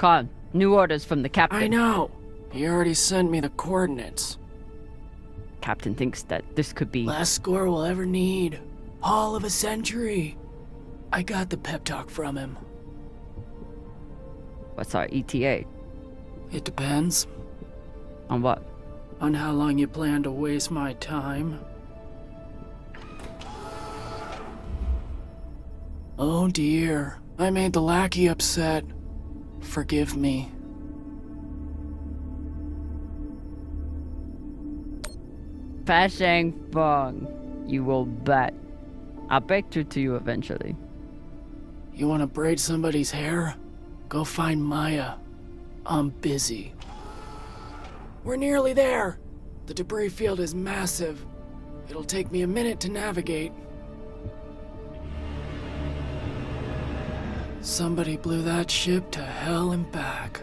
Khan, new orders from the captain. I know. He already sent me the coordinates. Captain thinks that this could be... Last score we'll ever need. Haul of a century. I got the pep talk from him. What's our ETA? It depends. On what? On how long you plan to waste my time. Oh dear, I made the lackey upset. Forgive me. Fashang Fong, you will bet. I'll break through to you eventually. You want to braid somebody's hair? Go find Maya. I'm busy. We're nearly there. The debris field is massive. It'll take me a minute to navigate. Somebody blew that ship to hell and back.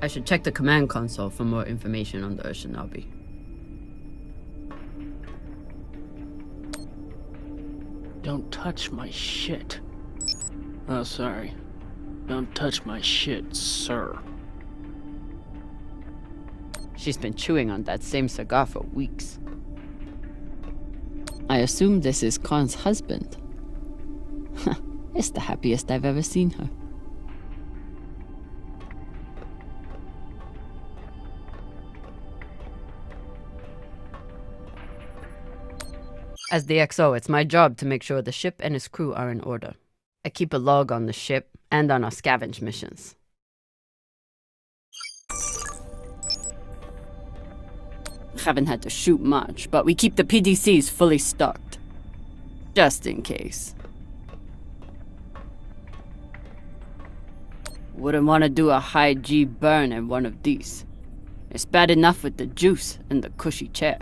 I should check the command console for more information on the Oceanobi. Don't touch my shit. Oh, sorry. Don't touch my shit, sir. She's been chewing on that same cigar for weeks. I assume this is Khan's husband. It's the happiest I've ever seen her. As the XO, it's my job to make sure the ship and its crew are in order. I keep a log on the ship and on our scavenge missions. Haven't had to shoot much, but we keep the PDCs fully stocked. Just in case. Wouldn't want to do a high G burn in one of these. It's bad enough with the juice and the cushy chair.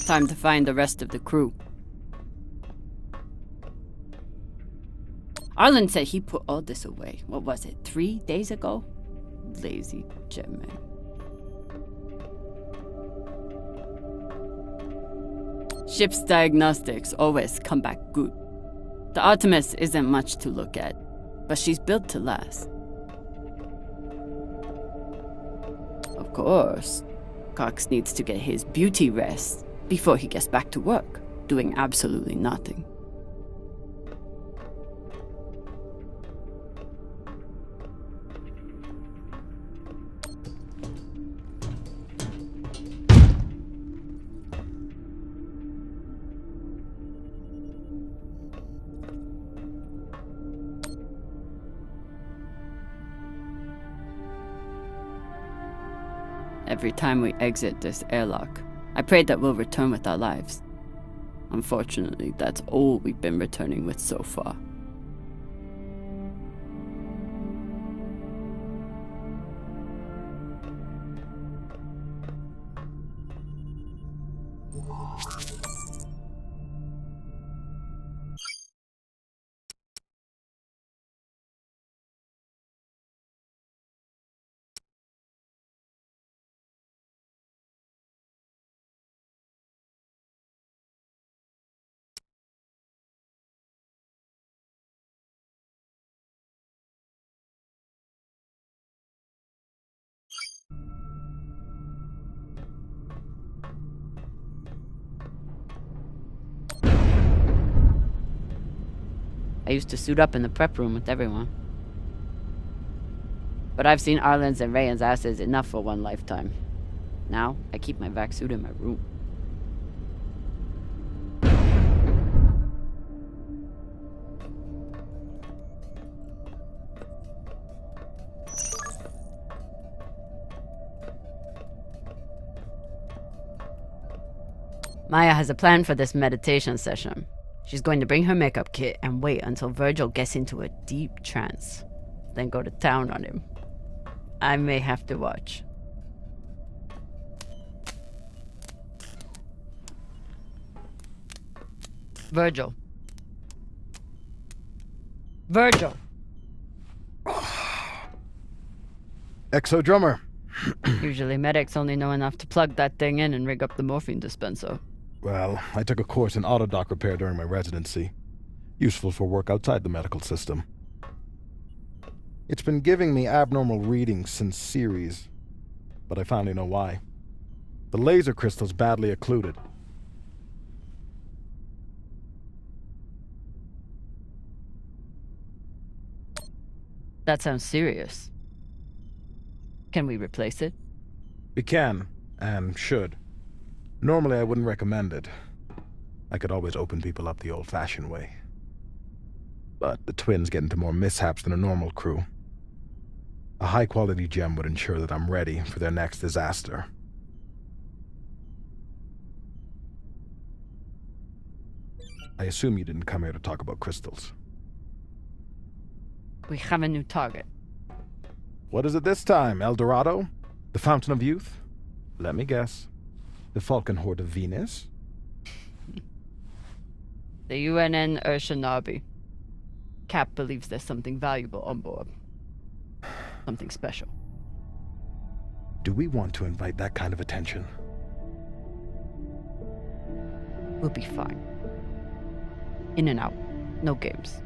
Time to find the rest of the crew. Arlen said he put all this away. What was it, 3 days ago? Lazy Gemman. Ship's diagnostics always come back good. The Artemis isn't much to look at, but she's built to last. Of course, Cox needs to get his beauty rest before he gets back to work, doing absolutely nothing. Every time we exit this airlock, I pray that we'll return with our lives. Unfortunately, that's all we've been returning with so far. I used to suit up in the prep room with everyone. But I've seen Arlen's and Rayan's asses enough for one lifetime. Now, I keep my vac suit in my room. Maya has a plan for this meditation session. She's going to bring her makeup kit and wait until Virgil gets into a deep trance, then go to town on him. I may have to watch. Virgil. Virgil! Exo drummer. Usually medics only know enough to plug that thing in and rig up the morphine dispenser. Well, I took a course in autodock repair during my residency. Useful for work outside the medical system. It's been giving me abnormal readings since series, but I finally know why. The laser crystal's badly occluded. That sounds serious. Can we replace it? We can, and should. Normally I wouldn't recommend it. I could always open people up the old-fashioned way. But the twins get into more mishaps than a normal crew. A high-quality gem would ensure that I'm ready for their next disaster. I assume you didn't come here to talk about crystals. We have a new target. What is it this time, El Dorado? The Fountain of Youth? Let me guess. The Falcon Horde of Venus? The UNN Urshanabi. Cap believes there's something valuable on board. Something special. Do we want to invite that kind of attention? We'll be fine. In and out. No games.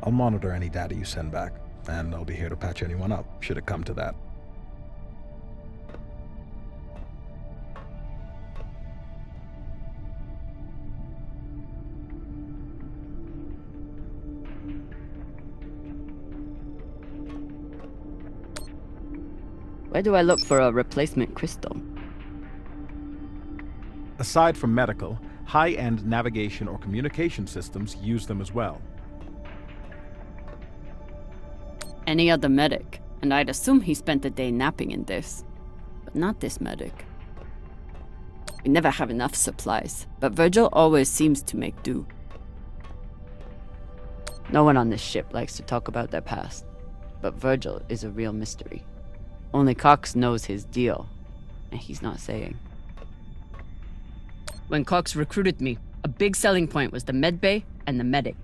I'll monitor any data you send back, and I'll be here to patch anyone up, should it come to that. Where do I look for a replacement crystal? Aside from medical, high-end navigation or communication systems use them as well. Any other medic, and I'd assume he spent the day napping in this. But not this medic. We never have enough supplies, but Virgil always seems to make do. No one on this ship likes to talk about their past, but Virgil is a real mystery. Only Cox knows his deal, and he's not saying. When Cox recruited me, a big selling point was the medbay and the medic.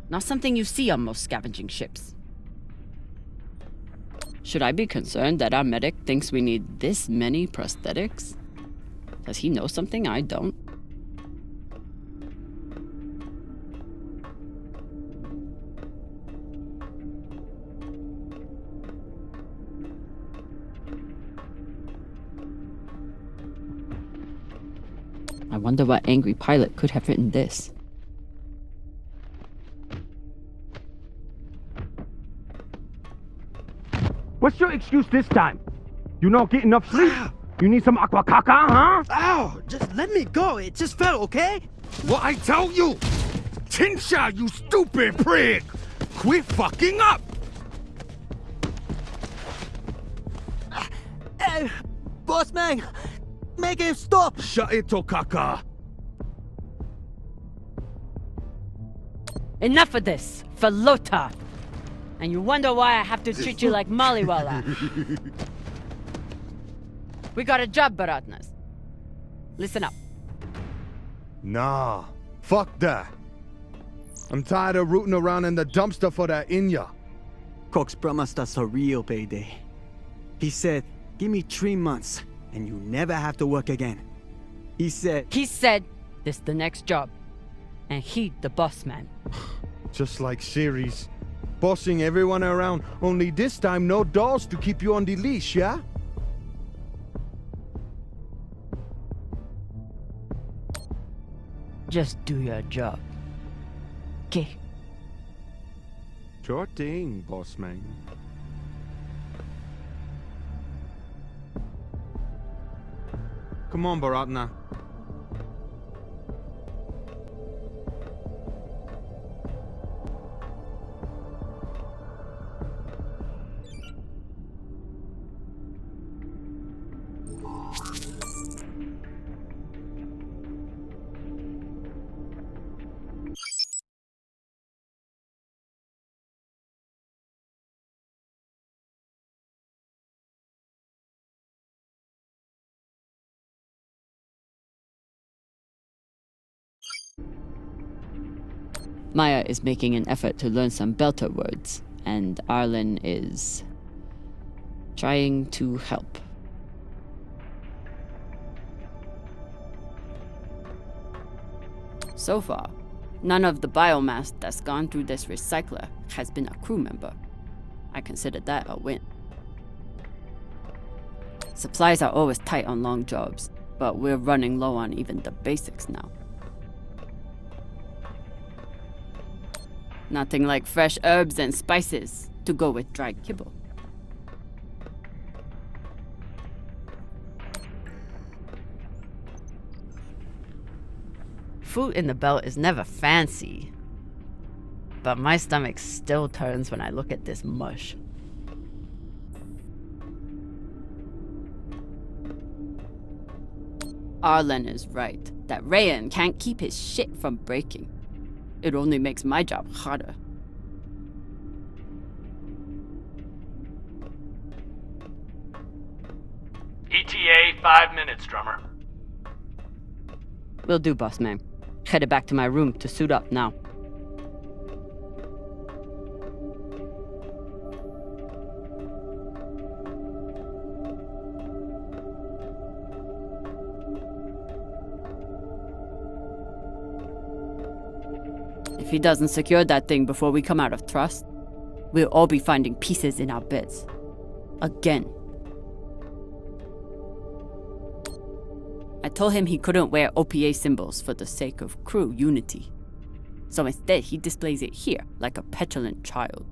Not something you see on most scavenging ships. Should I be concerned that our medic thinks we need this many prosthetics? Does he know something I don't? I wonder what angry pilot could have written this. What's your excuse this time? You not get enough sleep? You need some aqua caca, huh? Ow! Just let me go. It just fell, okay? What I tell you? Tinsha, you stupid prig! Quit fucking up! Hey, boss man! Make him stop! Shut it, Tokaka! Enough of this, for Lota! And you wonder why I have to treat you like Maliwala. We got a job, Baratnas. Listen up. Nah, fuck that. I'm tired of rooting around in the dumpster for that Inya. Cox promised us a real payday. He said, give me 3 months, and you never have to work again. He said, this the next job. And he the boss man. Just like series. Bossing everyone around, only this time no dolls to keep you on the leash, yeah? Just do your job. Okay. Sure thing, boss man. Come on, Baratna. Maya is making an effort to learn some Belter words, and Arlen is trying to help. So far, none of the biomass that's gone through this recycler has been a crew member. I consider that a win. Supplies are always tight on long jobs, but we're running low on even the basics now. Nothing like fresh herbs and spices to go with dried kibble. Food in the belt is never fancy, but my stomach still turns when I look at this mush. Arlen is right, that Rayan can't keep his shit from breaking. It only makes my job harder. ETA 5 minutes, drummer. Will do, boss man. Headed back to my room to suit up now. If he doesn't secure that thing before we come out of trust, we'll all be finding pieces in our beds. Again. I told him he couldn't wear OPA symbols for the sake of crew unity. So instead, he displays it here, like a petulant child.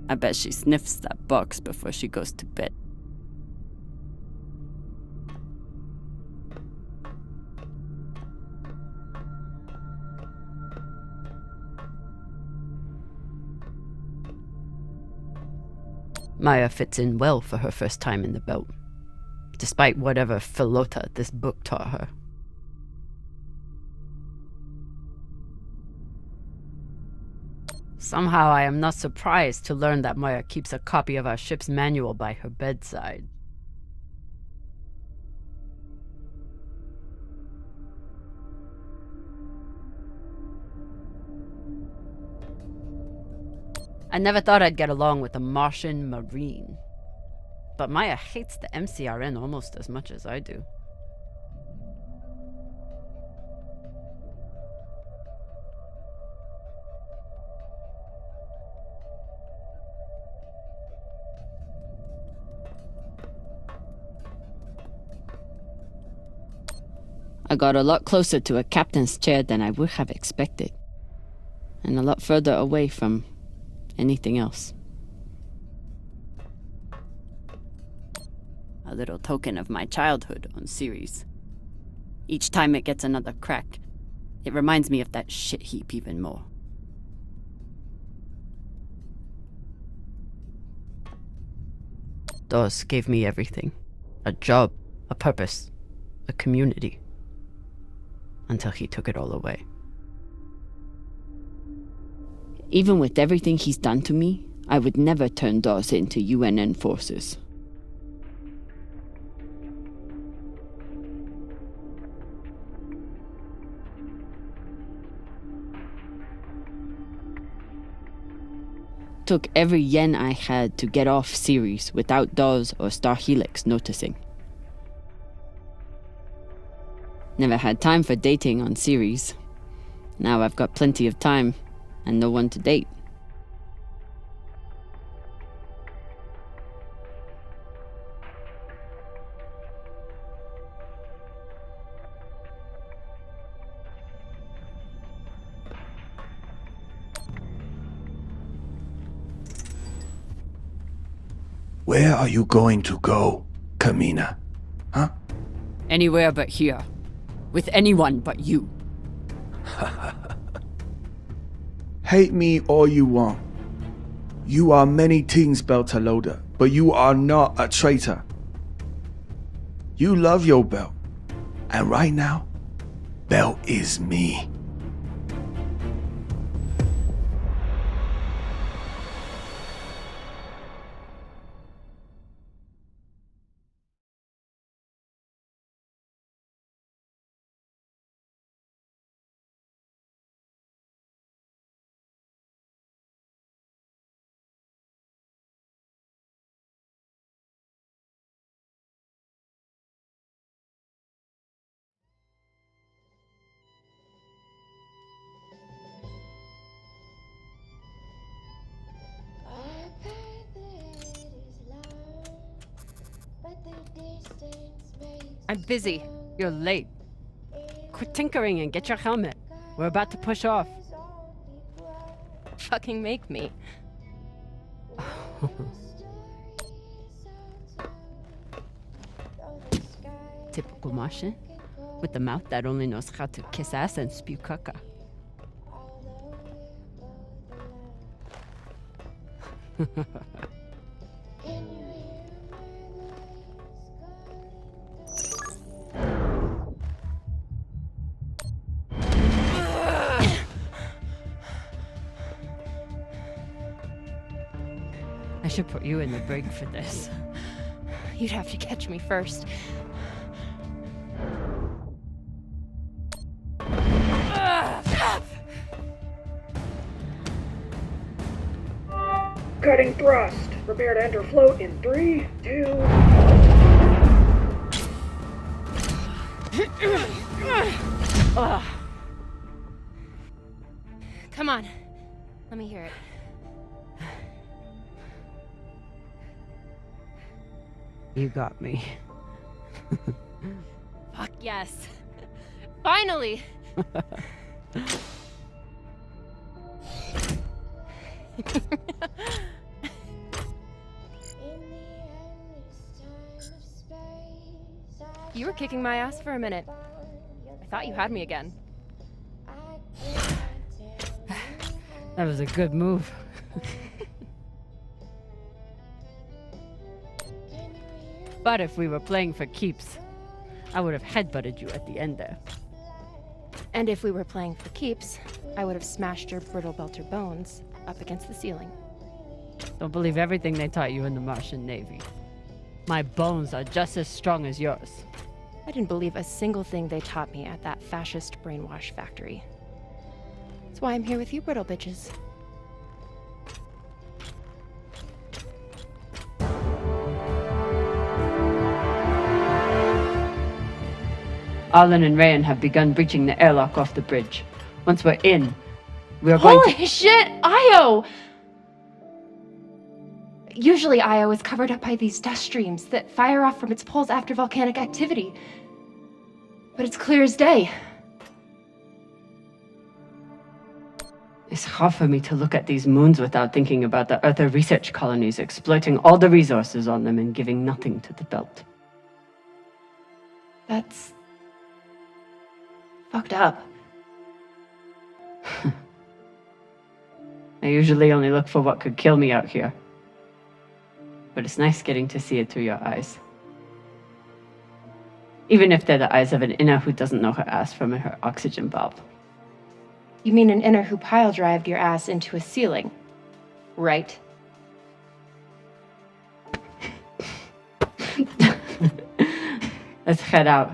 I bet she sniffs that box before she goes to bed. Maya fits in well for her first time in the belt, despite whatever philota this book taught her. Somehow I am not surprised to learn that Maya keeps a copy of our ship's manual by her bedside. I never thought I'd get along with a Martian Marine, but Maya hates the MCRN almost as much as I do. I got a lot closer to a captain's chair than I would have expected, and a lot further away from anything else. A little token of my childhood on series. Each time it gets another crack, it reminds me of that shit heap even more. Dawes gave me everything. A job, a purpose, a community. Until he took it all away. Even with everything he's done to me, I would never turn Dawes into UNN forces. Took every yen I had to get off Ceres without Dawes or Star Helix noticing. Never had time for dating on Ceres. Now I've got plenty of time and no one to date. Where are you going to go, Kamina? Huh? Anywhere but here. With anyone but you. Hate me all you want. You are many things, Belter Loader, but you are not a traitor. You love your belt. And right now, Belt is me. I'm busy. You're late. Quit tinkering and get your helmet. We're about to push off. Fucking make me. Typical Martian. With the mouth that only knows how to kiss ass and spew caca. I should put you in the brig for this. You'd have to catch me first. Cutting thrust. Prepare to enter float in 3, 2... Come on. Let me hear it. You got me. Fuck yes. Finally! You were kicking my ass for a minute. I thought you had me again. That was a good move. But if we were playing for keeps, I would have headbutted you at the end there. And if we were playing for keeps, I would have smashed your brittle belter bones up against the ceiling. Don't believe everything they taught you in the Martian Navy. My bones are just as strong as yours. I didn't believe a single thing they taught me at that fascist brainwash factory. That's why I'm here with you brittle bitches. Arlen and Rayan have begun breaching the airlock off the bridge. Once we're in, we are going to— Holy shit! Io! Usually Io is covered up by these dust streams that fire off from its poles after volcanic activity. But it's clear as day. It's hard for me to look at these moons without thinking about the Earther research colonies exploiting all the resources on them and giving nothing to the belt. That's fucked up. I usually only look for what could kill me out here. But it's nice getting to see it through your eyes. Even if they're the eyes of an inner who doesn't know her ass from her oxygen valve. You mean an inner who pile-drived your ass into a ceiling, right? Let's head out.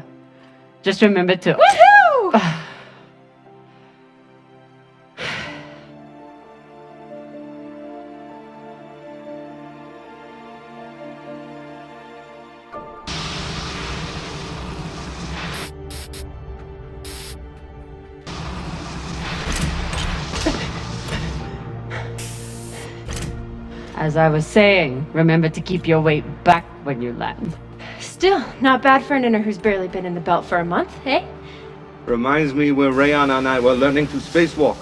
Just remember to— Woohoo! As I was saying, remember to keep your weight back when you land. Still, not bad for an inner who's barely been in the belt for a month, eh? Reminds me when Rayan and I were learning to spacewalk.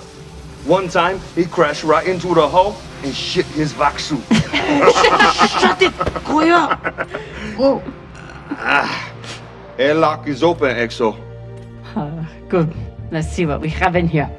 One time, he crashed right into the hull and shit his vac suit. Shut it! Quiet! Whoa. Airlock is open, Exo. Good. Let's see what we have in here.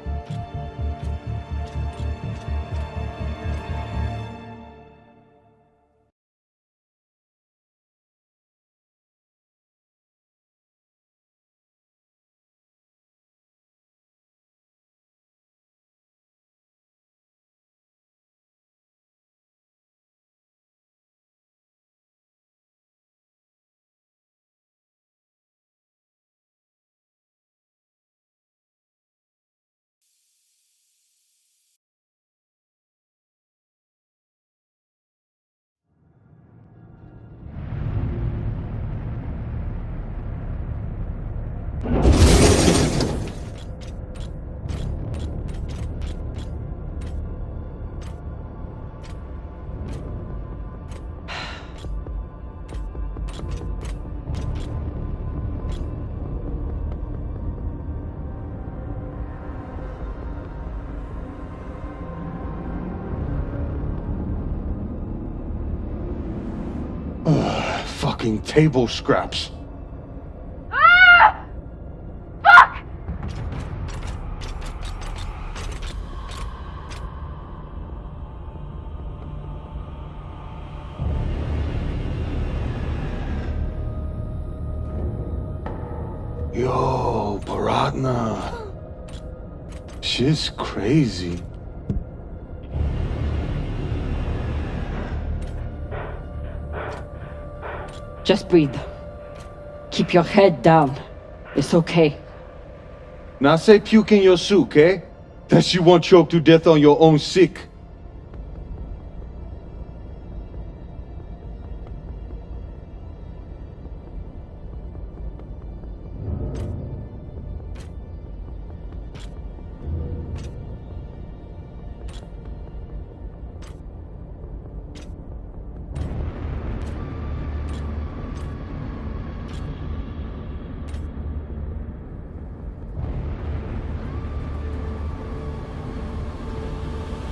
Fucking table scraps. Ah! Fuck! Yo, Paratna. Shit's crazy. Just breathe. Keep your head down. It's okay. Now say puke in your soup, eh? That you won't choke to death on your own sick.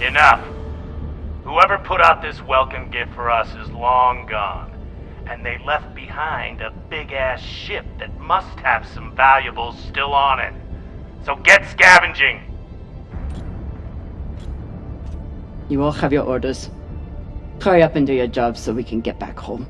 Enough. Whoever put out this welcome gift for us is long gone. And they left behind a big-ass ship that must have some valuables still on it. So get scavenging! You all have your orders. Hurry up and do your jobs so we can get back home.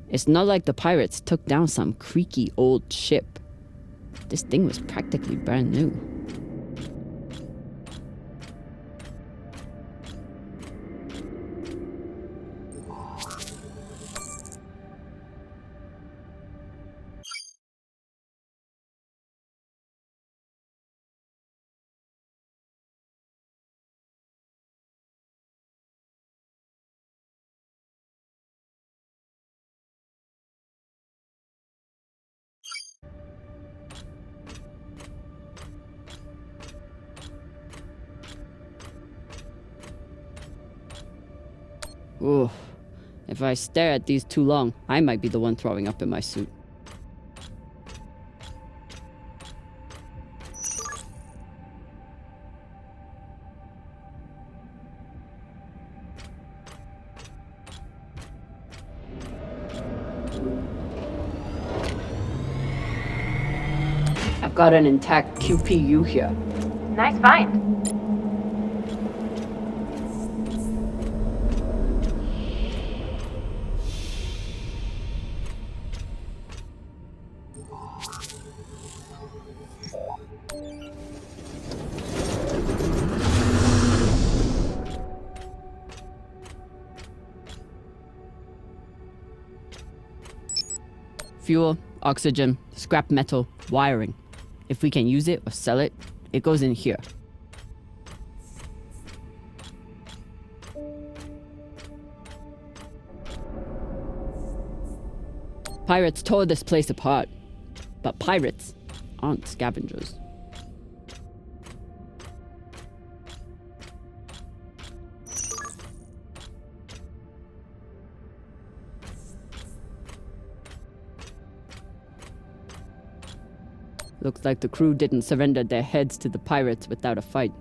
It's not like the pirates took down some creaky old ship. This thing was practically brand new. Ooh, if I stare at these too long, I might be the one throwing up in my suit. I've got an intact QPU here. Nice find. Fuel, oxygen, scrap metal, wiring. If we can use it or sell it, it goes in here. Pirates tore this place apart, but pirates aren't scavengers. Looks like the crew didn't surrender their heads to the pirates without a fight.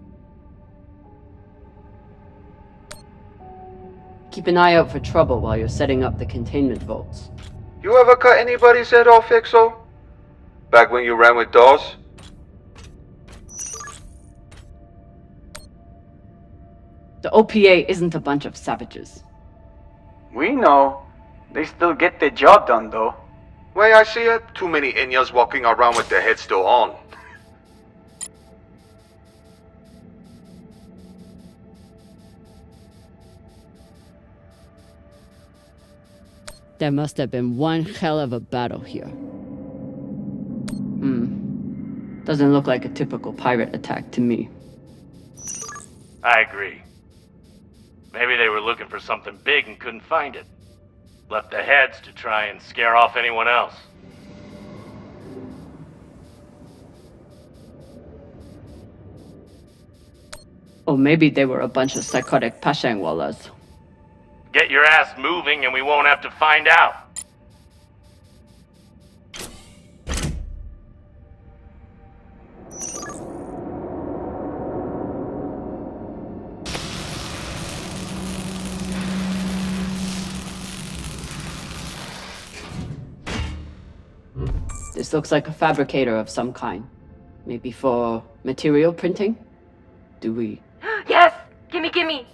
Keep an eye out for trouble while you're setting up the containment vaults. You ever cut anybody's head off, Exo? Back when you ran with Dawes? The OPA isn't a bunch of savages. We know. They still get the job done, though. Way I see it, too many Inyas walking around with their heads still on. There must have been one hell of a battle here. Doesn't look like a typical pirate attack to me. I agree. Maybe they were looking for something big and couldn't find it. Left the heads to try and scare off anyone else. Or maybe they were a bunch of psychotic Pashangwalas. Get your ass moving and we won't have to find out. This looks like a fabricator of some kind. Maybe for material printing? Do we... Yes! Gimme, gimme!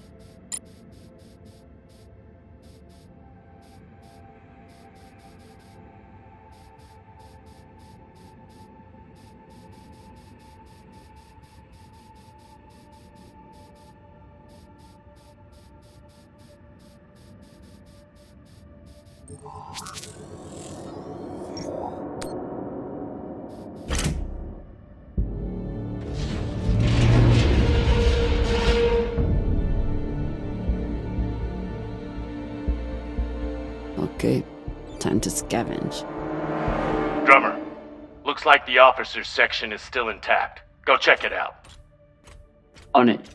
Okay, time to scavenge. Drummer, looks like the officers' section is still intact. Go check it out. On it.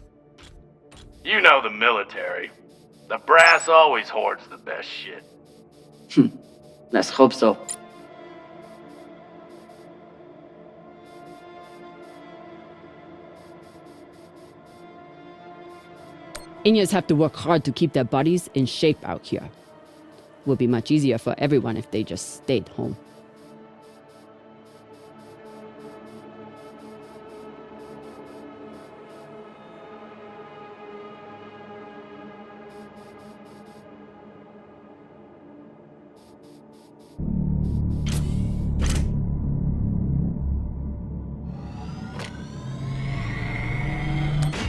You know the military. The brass always hoards the best shit. Let's hope so. Inyas have to work hard to keep their bodies in shape out here. Would be much easier for everyone if they just stayed home.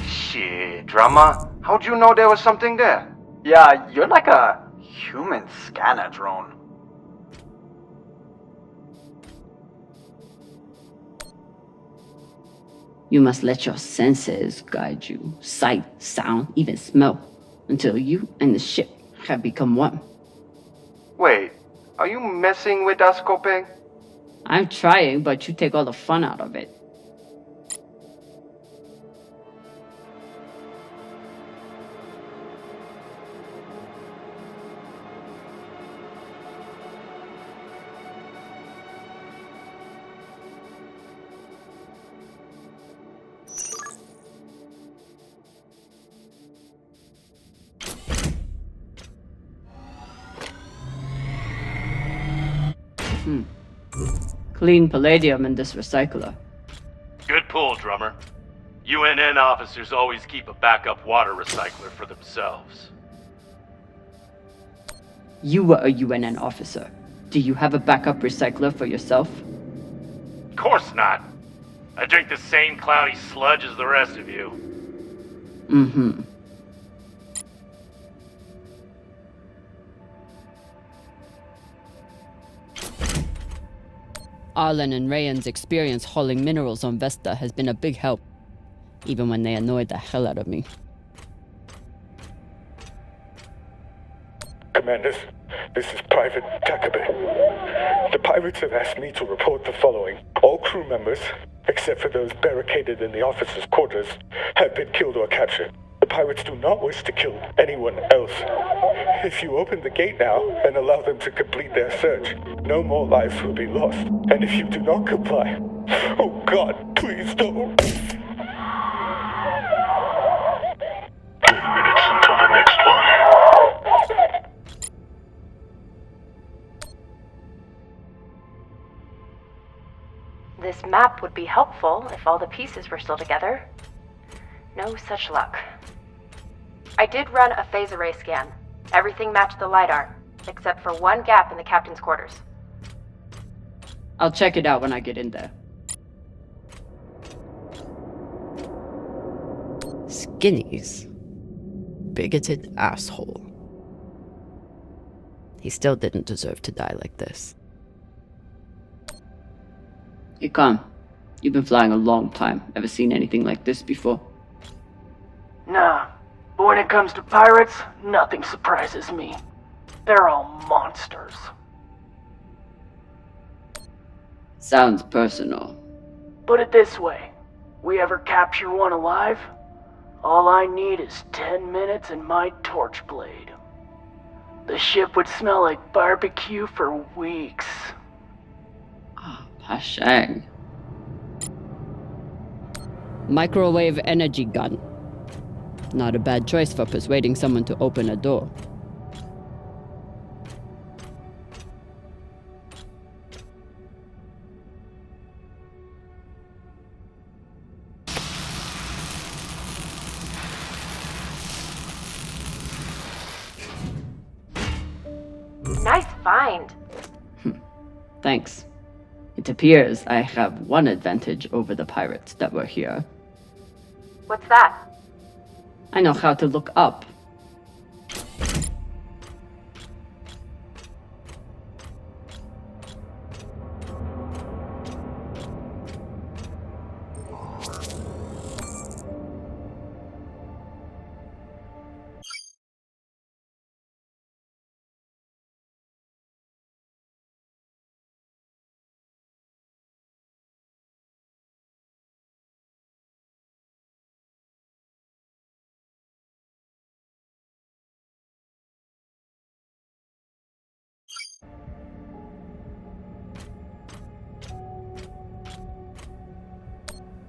Shit, drama. How'd you know there was something there? Yeah, you're like a human scanner drone. You must let your senses guide you. Sight, sound, even smell. Until you and the ship have become one. Wait, are you messing with us, Kopeng? I'm trying, but you take all the fun out of it. Clean palladium in this recycler. Good pull, drummer. UNN officers always keep a backup water recycler for themselves. You were a UNN officer. Do you have a backup recycler for yourself? Of course not. I drink the same cloudy sludge as the rest of you. Mm-hmm. Arlen and Rayan's experience hauling minerals on Vesta has been a big help, even when they annoyed the hell out of me. Commanders, this is Private Takabe. The pirates have asked me to report the following. All crew members, except for those barricaded in the officers' quarters, have been killed or captured. The pirates do not wish to kill anyone else. If you open the gate now and allow them to complete their search, no more lives will be lost. And if you do not comply, oh God, please don't. 2 minutes until the next one. This map would be helpful if all the pieces were still together. No such luck. I did run a phase array scan. Everything matched the LiDAR, except for one gap in the captain's quarters. I'll check it out when I get in there. Skinny's bigoted asshole. He still didn't deserve to die like this. Hey, Khan. You've been flying a long time. Ever seen anything like this before? Nah, but when it comes to pirates, nothing surprises me. They're all monsters. Sounds personal. Put it this way, we ever capture one alive, All I need is 10 minutes and my torch blade. The ship would smell like barbecue for weeks. Hashang. Microwave energy gun. Not a bad choice for persuading someone to open a door. Nice find. Thanks. It appears I have one advantage over the pirates that were here. What's that? I know how to look up.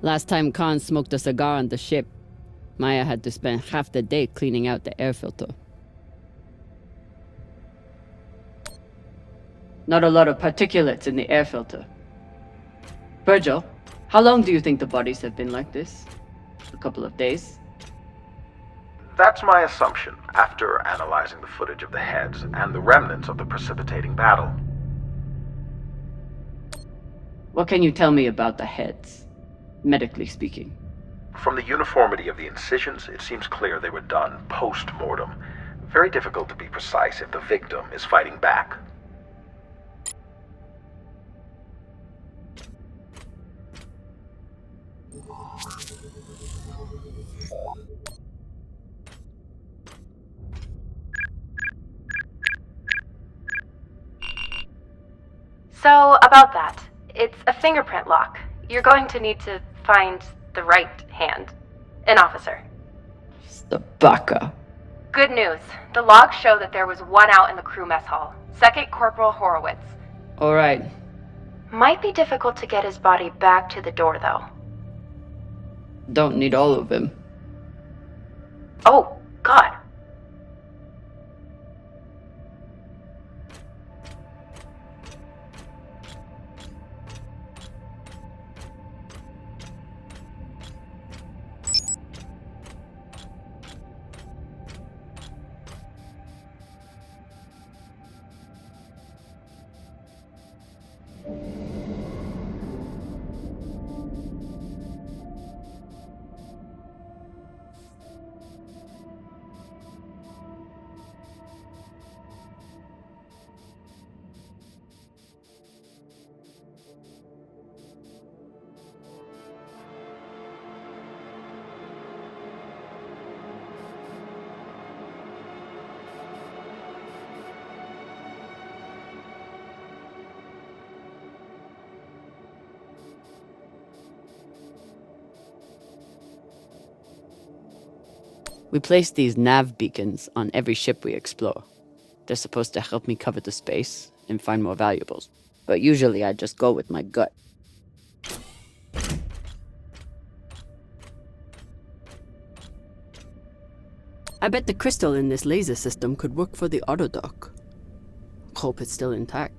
Last time Khan smoked a cigar on the ship, Maya had to spend half the day cleaning out the air filter. Not a lot of particulates in the air filter. Virgil, how long do you think the bodies have been like this? A couple of days? That's my assumption, after analyzing the footage of the heads and the remnants of the precipitating battle. What can you tell me about the heads, medically speaking? From the uniformity of the incisions, it seems clear they were done post-mortem. Very difficult to be precise if the victim is fighting back. So, about that. It's a fingerprint lock. You're going to need to find the right hand. An officer. The baka. Good news. The logs show that there was one out in the crew mess hall. Second Corporal Horowitz. Alright. Might be difficult to get his body back to the door, though. Don't need all of him. Oh, God. We place these nav beacons on every ship we explore. They're supposed to help me cover the space and find more valuables, but usually I just go with my gut. I bet the crystal in this laser system could work for the autodock. Hope it's still intact.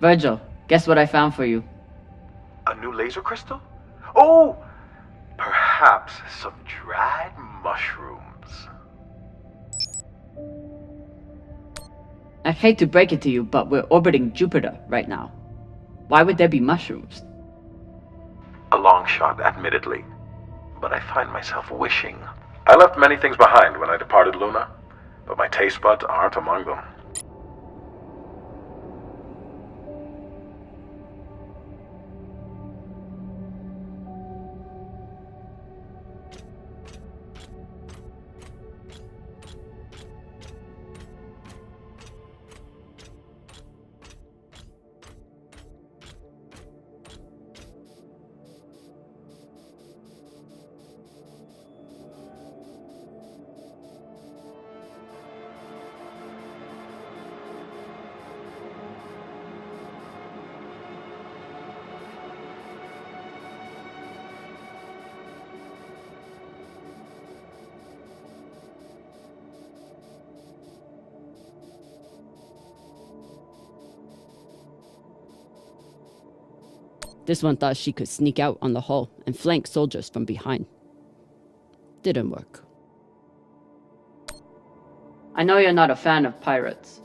Virgil, guess what I found for you? A new laser crystal? Oh! Perhaps some dried mushrooms. I hate to break it to you, but we're orbiting Jupiter right now. Why would there be mushrooms? A long shot, admittedly. But I find myself wishing. I left many things behind when I departed Luna. but my taste buds aren't among them. This one thought she could sneak out on the hull and flank soldiers from behind. Didn't work. I know you're not a fan of pirates.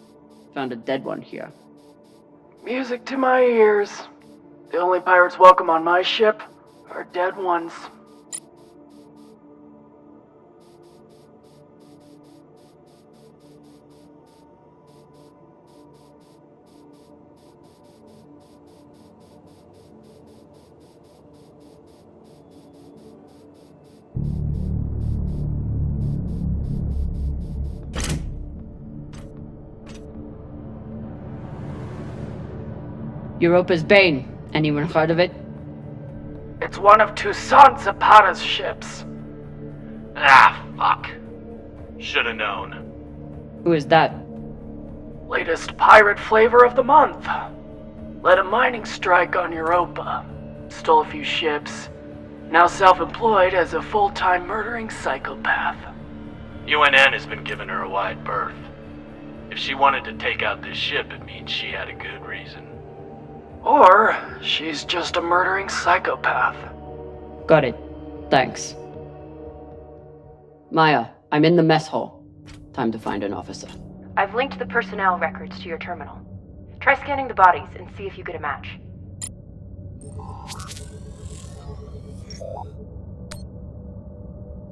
Found a dead one here. Music to my ears. The only pirates welcome on my ship are dead ones. Europa's Bane. Anyone heard of it? It's one of Toussaint Zapata's ships. Ah, fuck. Should've known. Who is that? Latest pirate flavor of the month. Led a mining strike on Europa. Stole a few ships. Now self-employed as a full-time murdering psychopath. UNN has been giving her a wide berth. If she wanted to take out this ship, it means she had a good reason. Or she's just a murdering psychopath. Got it. Thanks. Maya, I'm in the mess hall. Time to find an officer. I've linked the personnel records to your terminal. Try scanning the bodies and see if you get a match.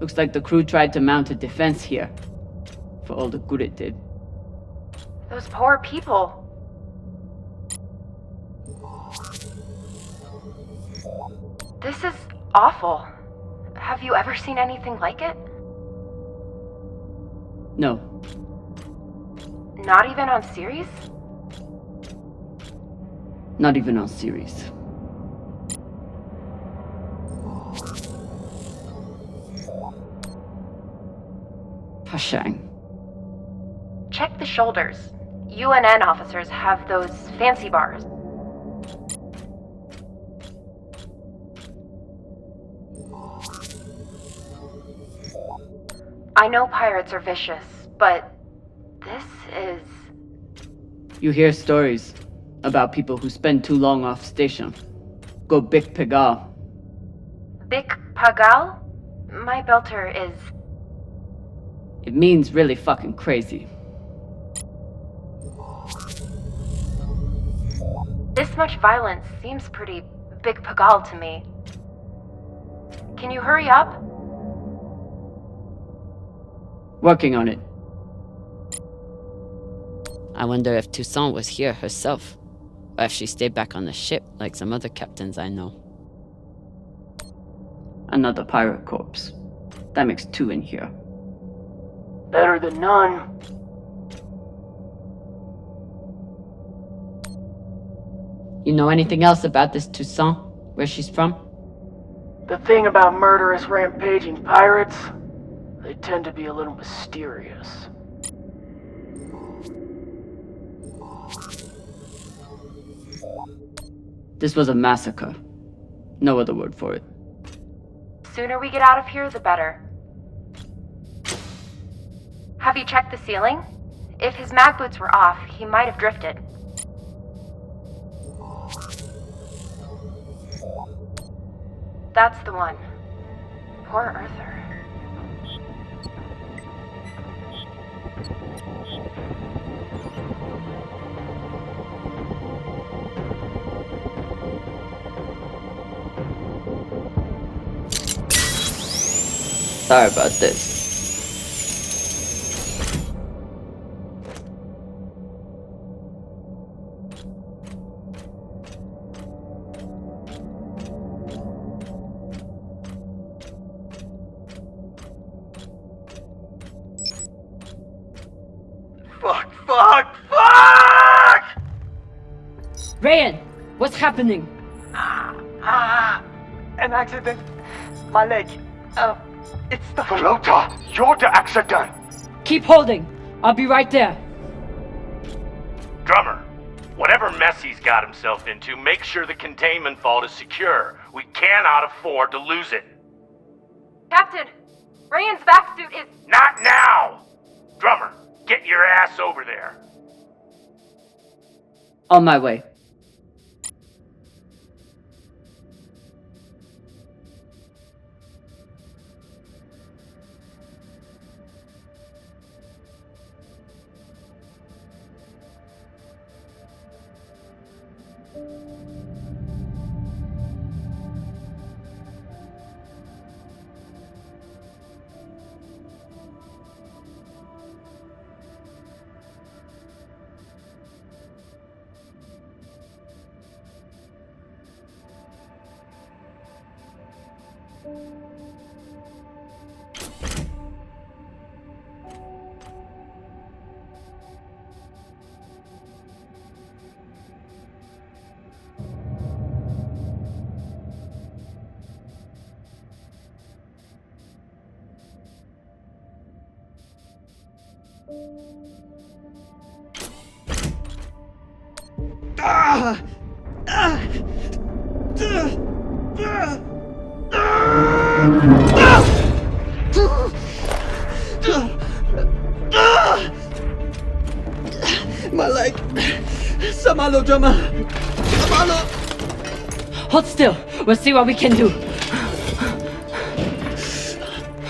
Looks like the crew tried to mount a defense here. For all the good it did. Those poor people. This is awful. Have you ever seen anything like it? No. Not even on series? Not even on series. Pashang. Check the shoulders. UNN officers have those fancy bars. I know pirates are vicious, but this is... You hear stories about people who spend too long off station. Go Big Pagal. Big Pagal? My belter is... It means really fucking crazy. This much violence seems pretty Big Pagal to me. Can you hurry up? Working on it. I wonder if Toussaint was here herself, or if she stayed back on the ship like some other captains I know. Another pirate corpse. That makes 2 in here. Better than none. You know anything else about this Toussaint? Where she's from? The thing about murderous rampaging pirates, they tend to be a little mysterious. This was a massacre. No other word for it. Sooner we get out of here, the better. Have you checked the ceiling? If his mag boots were off, he might have drifted. That's the one. Poor Arthur. Sorry about this. Ryan, what's happening? An accident. My leg. It's the... Floater, you're the accident. Keep holding. I'll be right there. Drummer, whatever mess he's got himself into, make sure the containment vault is secure. We cannot afford to lose it. Captain, Ryan's vac suit is... Not now! Drummer, get your ass over there. On my way. My leg. Samalo, drummer. Samalo. Hold still. We'll see what we can do.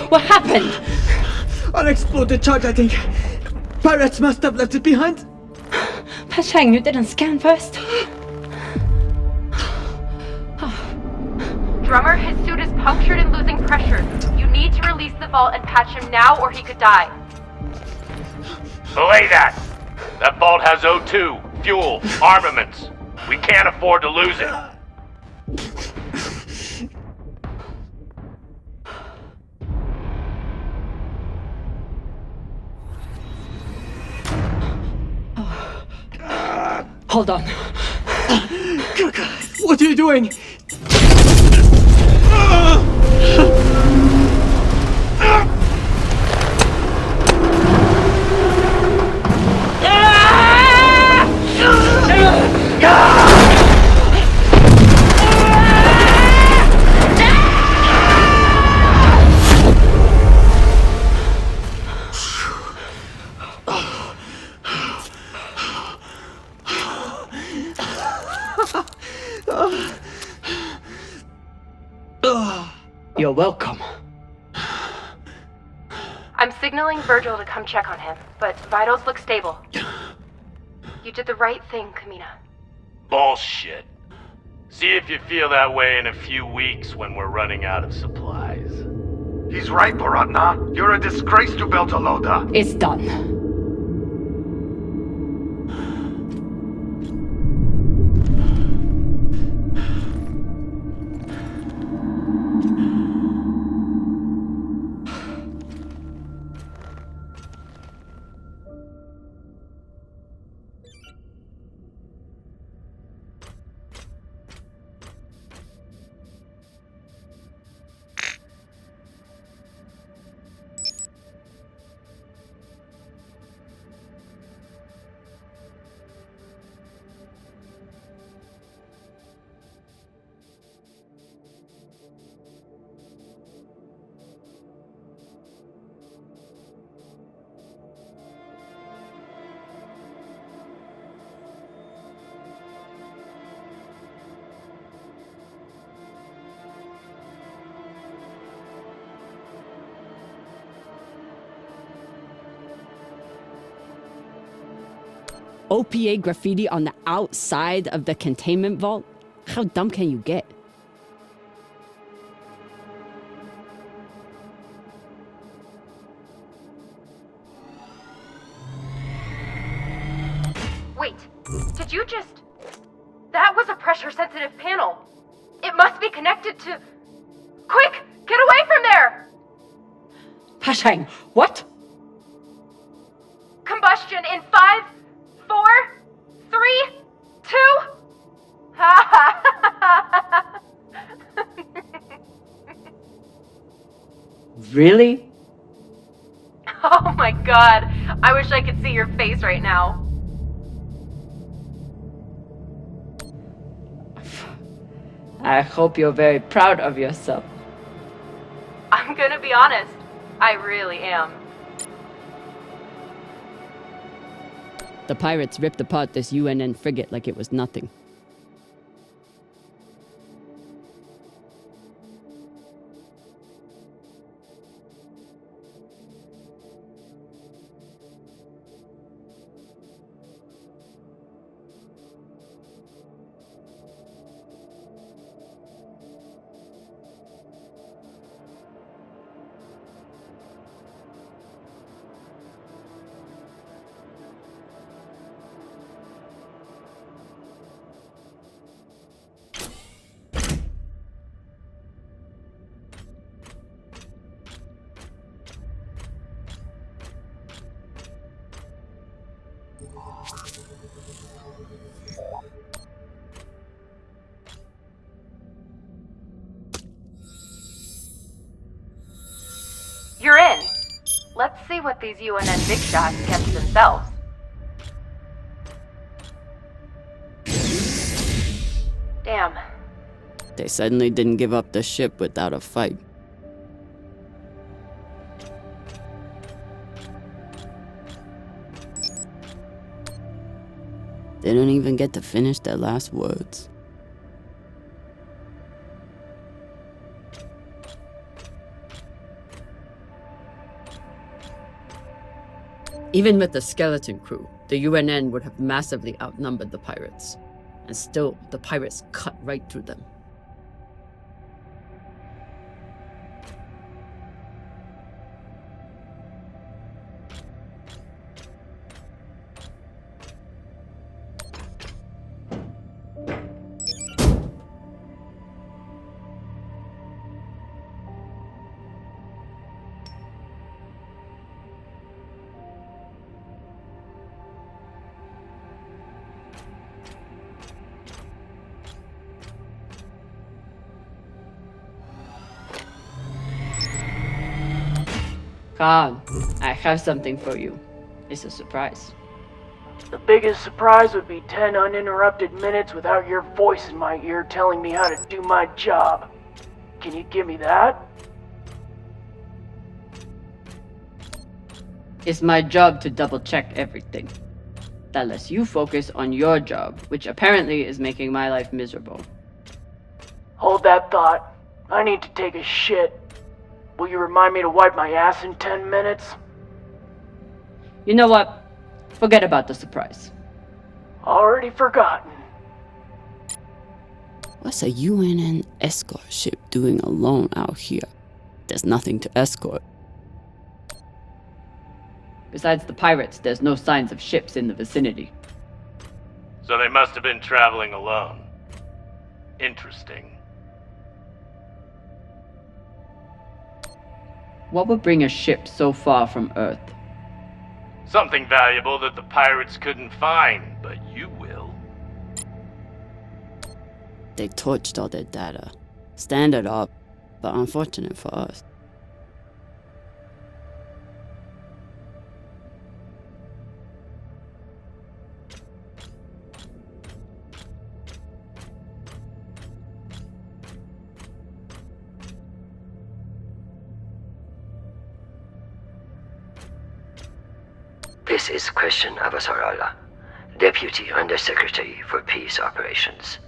What happened? Unexploded charge, I think. Pirates must have left it behind. Pashang, you didn't scan first? Drummer, his suit is punctured and losing pressure. You need to release the vault and patch him now or he could die. Belay that! That vault has O2, fuel, armaments. We can't afford to lose it. Hold on. What are you doing? You're welcome. I'm signaling Virgil to come check on him, but vitals look stable. You did the right thing, Kamina. Bullshit. See if you feel that way in a few weeks when we're running out of supplies. He's right, Baratna. You're a disgrace to Beltalowda. It's done. OPA graffiti on the outside of the containment vault? How dumb can you get? Wait, did you just... That was a pressure-sensitive panel. It must be connected to... Quick, get away from there! Pashang, what? Combustion in 5, 4, 3, 2, Really? Oh my god, I wish I could see your face right now. I hope you're very proud of yourself. I'm gonna be honest, I really am. The pirates ripped apart this UNN frigate like it was nothing. You're in. Let's see what these UNN big shots kept to themselves. Damn. They suddenly didn't give up the ship without a fight. They don't even get to finish their last words. Even with the skeleton crew, the UNN would have massively outnumbered the pirates. And still, the pirates cut right through them. Khan, I have something for you. It's a surprise. The biggest surprise would be 10 uninterrupted minutes without your voice in my ear telling me how to do my job. Can you give me that? It's my job to double-check everything. That lets you focus on your job, which apparently is making my life miserable. Hold that thought. I need to take a shit. Will you remind me to wipe my ass in 10 minutes? You know what? Forget about the surprise. Already forgotten. What's a UNN escort ship doing alone out here? There's nothing to escort. Besides the pirates, there's no signs of ships in the vicinity. So they must have been traveling alone. Interesting. What would bring a ship so far from Earth? Something valuable that the pirates couldn't find, but you will. They torched all their data. Standard up, but unfortunate for us. This is Christian Avasarala, Deputy Undersecretary for Peace Operations.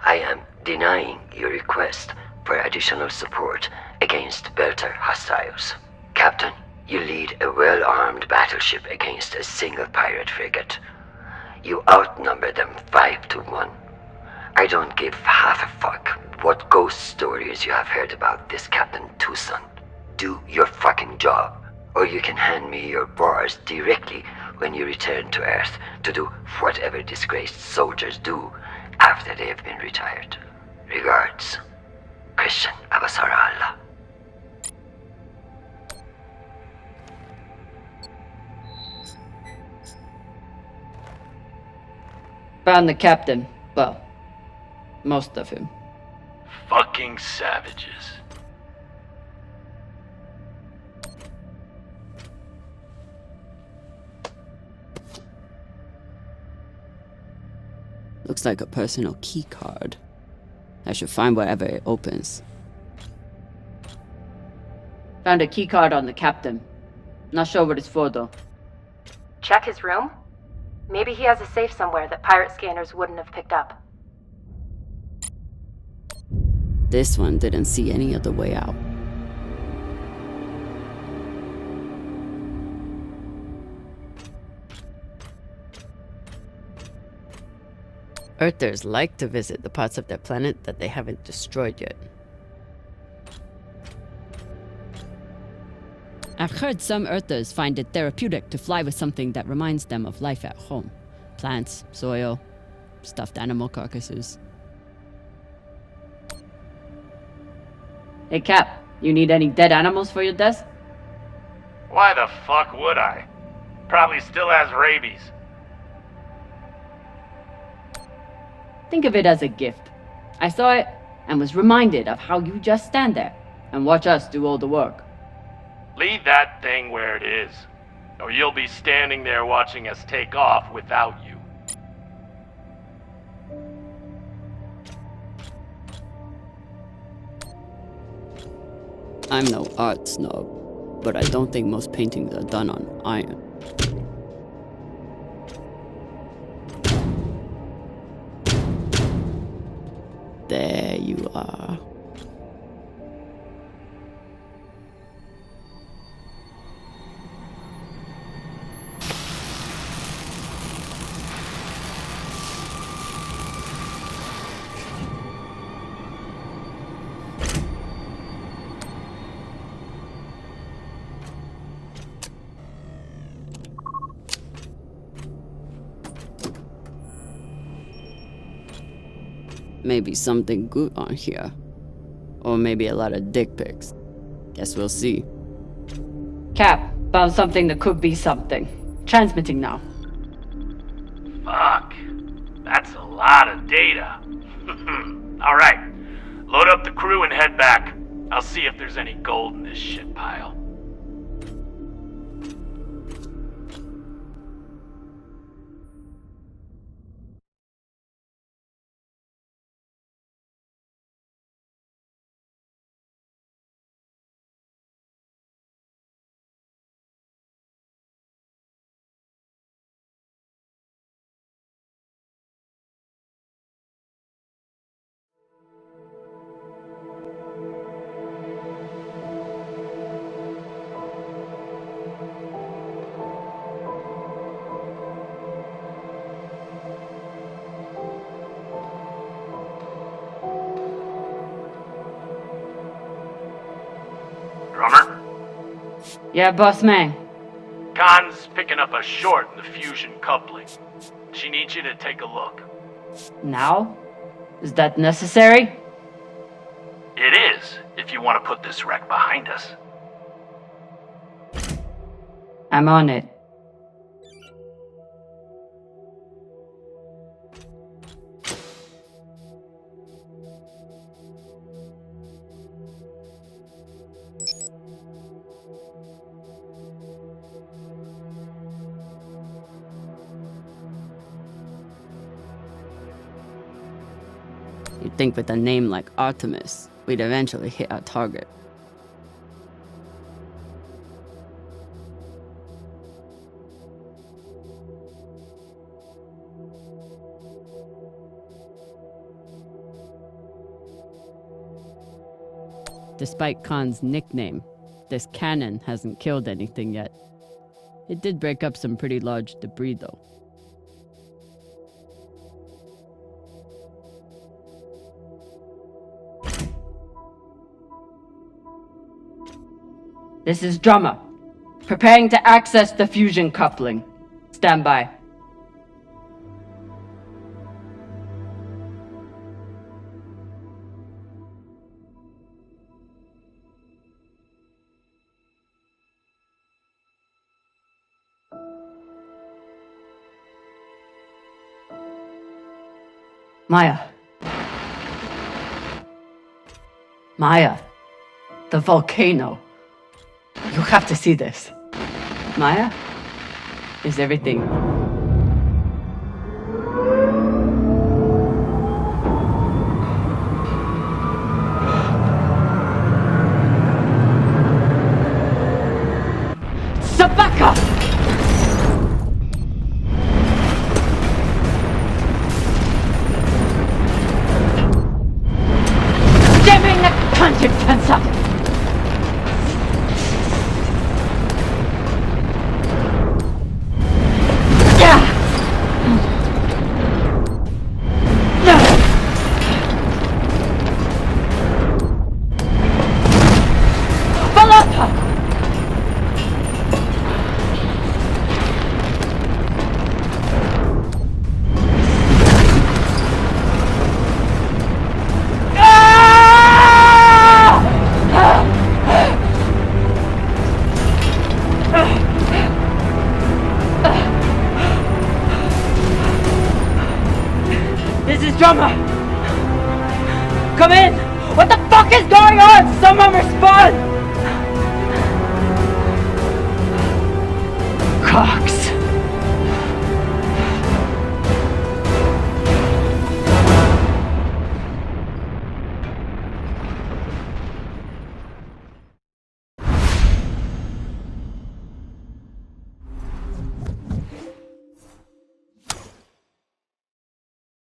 I am denying your request for additional support against Belter hostiles. Captain, you lead a well-armed battleship against a single pirate frigate. You outnumber them 5-1. I don't give half a fuck what ghost stories you have heard about this Captain Tucson. Do your fucking job. Or you can hand me your bars directly when you return to Earth to do whatever disgraced soldiers do after they have been retired. Regards, Christian Avasarala. Found the captain. Well, most of him. Fucking savages. Looks like a personal key card. I should find wherever it opens. Found a key card on the captain. Not sure what it's for though. Check his room? Maybe he has a safe somewhere that pirate scanners wouldn't have picked up. This one didn't see any other way out. Earthers like to visit the parts of their planet that they haven't destroyed yet. I've heard some Earthers find it therapeutic to fly with something that reminds them of life at home. Plants, soil, stuffed animal carcasses. Hey Cap, you need any dead animals for your desk? Why the fuck would I? Probably still has rabies. Think of it as a gift. I saw it and was reminded of how you just stand there and watch us do all the work. Leave that thing where it is, or you'll be standing there watching us take off without you. I'm no art snob, but I don't think most paintings are done on iron. There you are. Maybe something good on here. Or maybe a lot of dick pics. Guess we'll see. Cap, found something that could be something. Transmitting now. Fuck. That's a lot of data. Alright. Load up the crew and head back. I'll see if there's any gold in this shit pile. Drummer? Yeah, boss man. Khan's picking up a short in the fusion coupling. She needs you to take a look. Now? Is that necessary? It is, if you want to put this wreck behind us. I'm on it. You'd think with a name like Artemis, we'd eventually hit our target. Despite Khan's nickname, this cannon hasn't killed anything yet. It did break up some pretty large debris though. This is Drummer. Preparing to access the fusion coupling. Stand by. Maya. Maya. The volcano. You have to see this. Maya? Is everything this drama? Come in! What the fuck is going on? Someone respond! Cox.